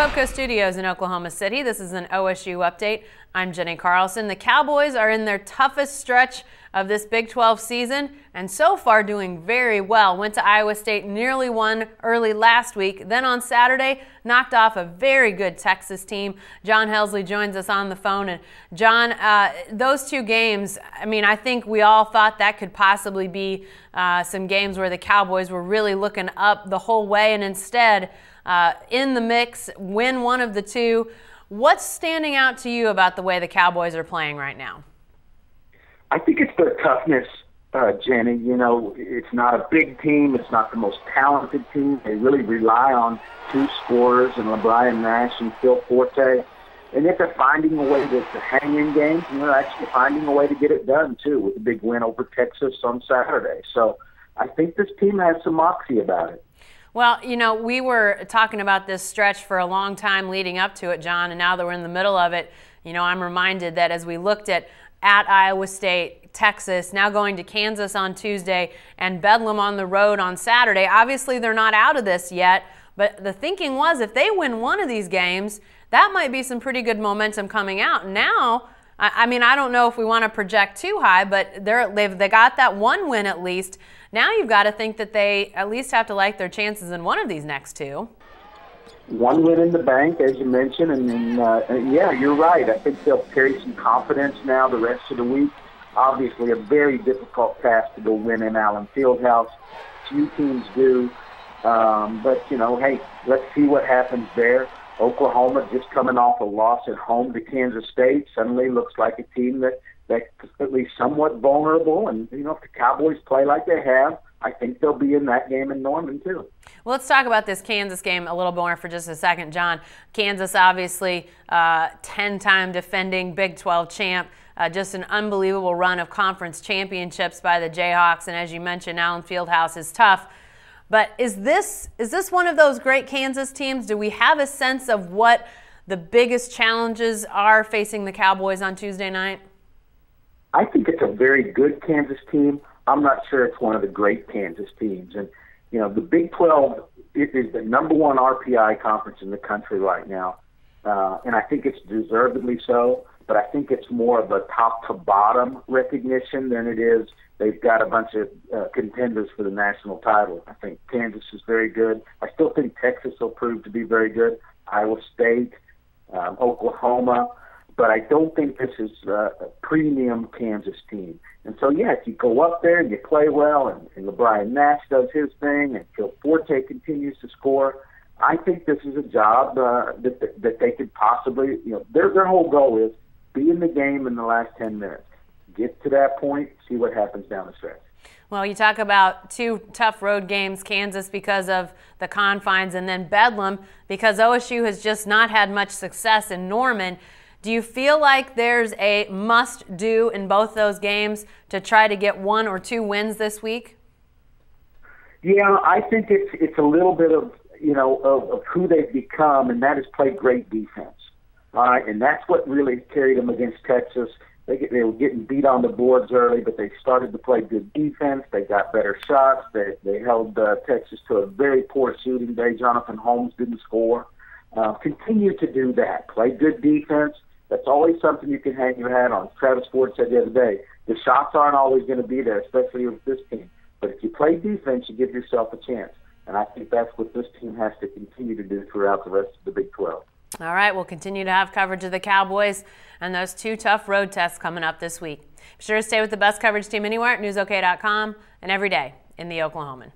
Coco Studios in Oklahoma City. This is an OSU update. I'm Jenny Carlson. The Cowboys are in their toughest stretch of this Big 12 season and so far doing very well. Went to Iowa State, nearly won early last week. Then on Saturday, knocked off a very good Texas team. John Helsley joins us on the phone. And John, those two games, I think we all thought that could possibly be some games where the Cowboys were really looking up the whole way, and instead in the mix, win one of the two. What's standing out to you about the way the Cowboys are playing right now? I think it's their toughness, Jenny. You know, it's not a big team. It's not the most talented team. They really rely on two scorers in LeBron Nash and Phil Forte. And yet they're finding a way to hang in games, and they're actually finding a way to get it done, too, with a big win over Texas on Saturday. So I think this team has some moxie about it. Well, you know, we were talking about this stretch for a long time leading up to it, John, and now that we're in the middle of it, you know, I'm reminded that as we looked at Iowa State, Texas, now going to Kansas on Tuesday, and Bedlam on the road on Saturday, obviously they're not out of this yet, but the thinking was if they win one of these games, that might be some pretty good momentum coming out. Now, I don't know if we want to project too high, but they got that one win at least. Now you've got to think that they at least have to like their chances in one of these next two. One win in the bank, as you mentioned, and yeah, you're right. I think they'll carry some confidence now the rest of the week. Obviously, a very difficult task to go win in Allen Fieldhouse. Few teams do, but you know, hey, let's see what happens there. Oklahoma just coming off a loss at home to Kansas State suddenly looks like a team that's at least somewhat vulnerable. And, you know, if the Cowboys play like they have, I think they'll be in that game in Norman, too. Well, let's talk about this Kansas game a little more for just a second, John. Kansas, obviously, 10-time defending Big 12 champ. Just an unbelievable run of conference championships by the Jayhawks. And as you mentioned, Allen Fieldhouse is tough. But is this one of those great Kansas teams? Do we have a sense of what the biggest challenges are facing the Cowboys on Tuesday night? I think it's a very good Kansas team. I'm not sure it's one of the great Kansas teams. And, you know, the Big 12 is the number one RPI conference in the country right now. And I think it's deservedly so. But I think it's more of a top-to-bottom recognition than it is they've got a bunch of contenders for the national title. I think Kansas is very good. I still think Texas will prove to be very good. Iowa State, Oklahoma. But I don't think this is a premium Kansas team. And so, yeah, if you go up there and you play well and LeBron Nash does his thing and Phil Forte continues to score, I think this is a job that they could possibly, you know, their whole goal is be in the game in the last 10 minutes. Get to that point, see what happens down the stretch. Well, you talk about two tough road games, Kansas because of the confines, and then Bedlam because OSU has just not had much success in Norman. Do you feel like there's a must-do in both those games to try to get one or two wins this week? Yeah, I think it's a little bit of, you know, of who they've become, and that is play great defense. All right, and that's what really carried them against Texas. They were getting beat on the boards early, but they started to play good defense. They got better shots. They held Texas to a very poor shooting day. Jonathan Holmes didn't score. Continue to do that. Play good defense. That's always something you can hang your hat on. Travis Ford said the other day, the shots aren't always going to be there, especially with this team. But if you play defense, you give yourself a chance. And I think that's what this team has to continue to do throughout the rest of the Big 12. All right, we'll continue to have coverage of the Cowboys and those two tough road tests coming up this week. Be sure to stay with the best coverage team anywhere at newsok.com and every day in the Oklahoman.